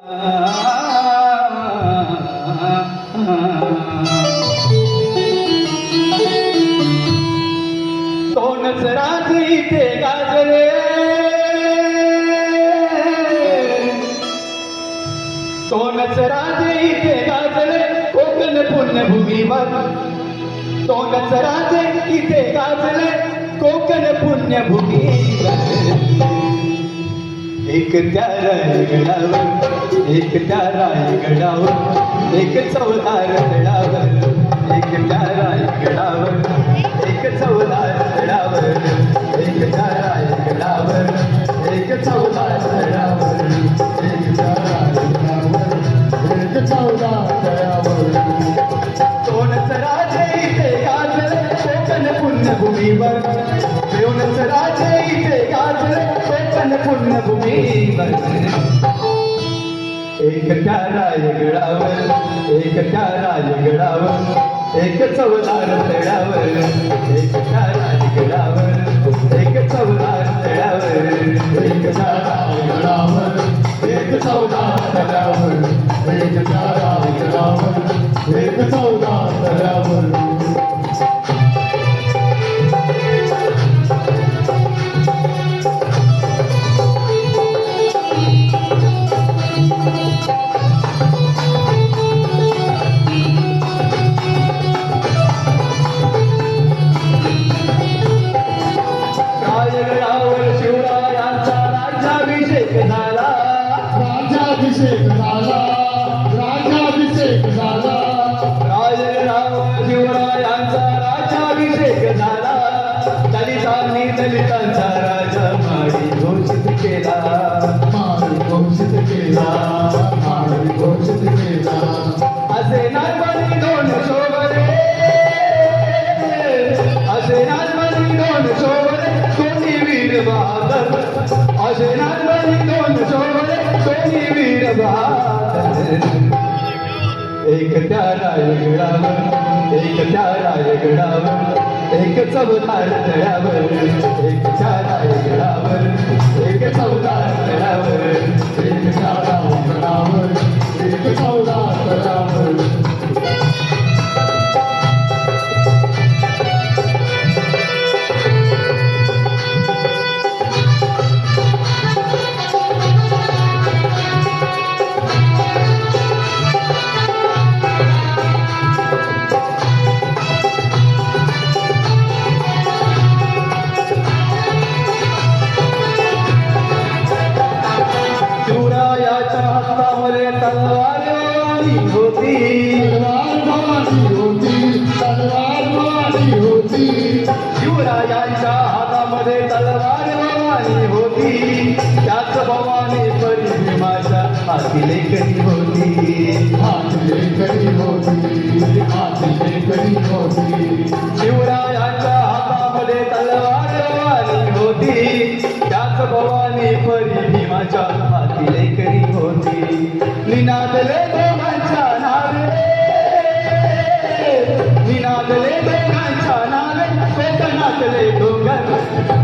तोनच राज इथे गाजले, तोनच राज इथे गाजले कोकण पुण्यभूमीवर, तोनच राज इथे गाजले कोकण पुण्यभूमीवर. एक त्या रायगडावर, एक त्या रायगडावर, एक चवदार तळावर, एक त्या रायगडावर, एक चवदार तळावर, एक त्या रायगडावर, एक चवदार तळावर, एक त्या रायगडावर, एक चवदार तळावर. तोनच राजे इथे गाजले कोकण पुण्यभूमीवर, तोनच राजे इथे गाजले कोकण पुण्यभूमीवर. एक त्या रायगडावर, एक त्या रायगडावर, एक चवदार तळावर, एक त्या रायगडावर, एक चवदार तळावर, एक त्या रायगडावर, एक चवदार तळावर, एक त्या रायगडावर, एक चवदार तळावर. राज्याभिषेक झाला, राज्याभिषेक झाला, राजराव शिवरायांचा राज्याभिषेक झाला. दलितांनी दलितांचा राजा माडी घोषित केला, माडी घोषित केला, माडी घोषित केला. असे नागमणी दोन शोभले, असे नागमणी दोन शोभले दोन्ही वीर बहादर, असे नागमणी दोन शोभले दोन्ही वीर बहादर. एक त्या रायगडावर, एक त्या रायगडावर, एक चवदार तळावर, एक त्या रायगडावर, एक चवदार तळावर, एक त्या रायगडावर, एक चवदार तळावर. शिवरायाच्या हातामध्ये तलवारी होती, तलवार भवानी होती, तलवार भवानी होती. शिवरायांच्या हातामध्ये तलवार भवानी होती, त्याच भवानी परी भीमाच्या हाती लेखनी होती, हात लेखनी होती, हात लेखनी होती. शिवरायांच्या हातामध्ये तलवार भवानी होती, त्याच भवानी परी भीमाच्या हाती लेखनी होती. निनादले दोघांच्या नावे, निनादले दोघांच्या नावे कोकणातले डोंगर,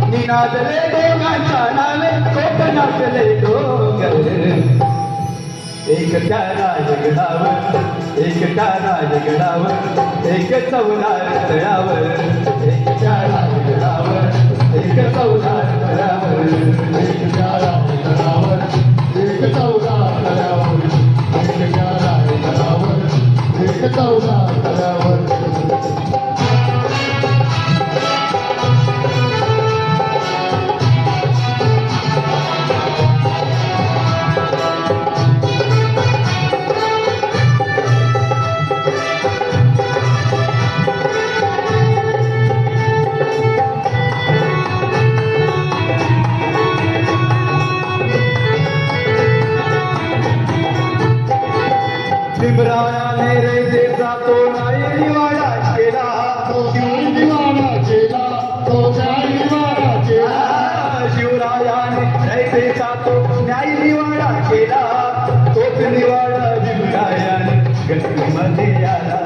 निनादले दोघांच्या नावे कोकणातले डोंगर. एक त्या रायगडावर, एक त्या रायगडावर, एक चवदार तळावर, एक त्या रायगडावर, एक चवदार तळावर, एक त्या रायगडावर, एक चवदार तळावर, एक त्या रायगडावर, एक चवदार तळावर. भीमरायाने रयतेचा तो नायनिवाडा केला, तो न्यायनिवाडा केला, तो न्यायनिवाडा केला. शिवरायाने रयतेचा तो न्यायनिवाडा केला, तोच निवाडा भीमरायाने गणपतीमध्ये आला,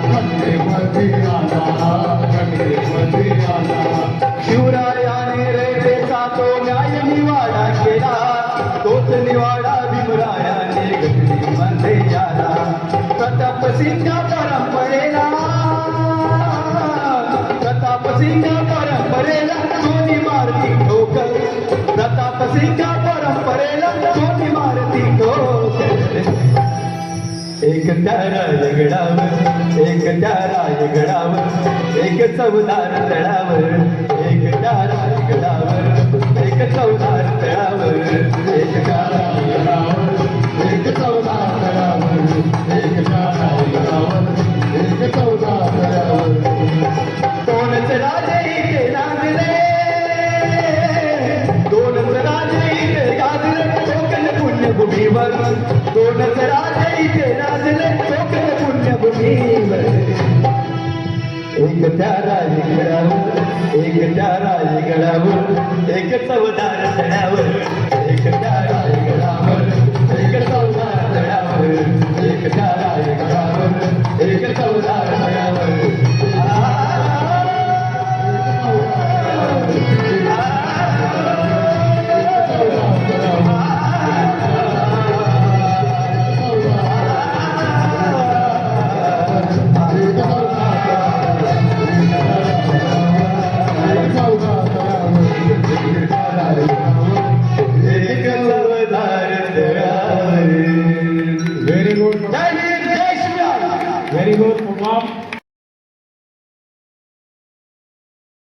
गंगेमध्ये आला, गंगेमध्ये आला. शिवरायाने रयतेचा तो न्यायनिवाडा केला, तोच निवाडा भीमरायाने मध्ये आला प्रताप सिंग परंपरेला प्रताप सिंग परंपरेला कोणी मारती ठोकर प्रताप सिंग परंपरेला कोणी मारती ठोकर एक त्या रायगडावर एक त्या रायगडावर एक चौदार तळावर एक त्या रायगडावर एक चौदार तळावर एक त्या रायगडावर एक चौदा तळावर एक रायगडावर एक चौदा तळावर दोनच राजे इथे नांदले दोनच राजे इथे गाजले कोकण पुण्यभूमीवर दोनच राजे इथे नांदले कोकण पुण्यभूमीवर एक त्या राजगडावर एक त्या राजगडावर एक चवदार तळावर एक त्या राजगडावर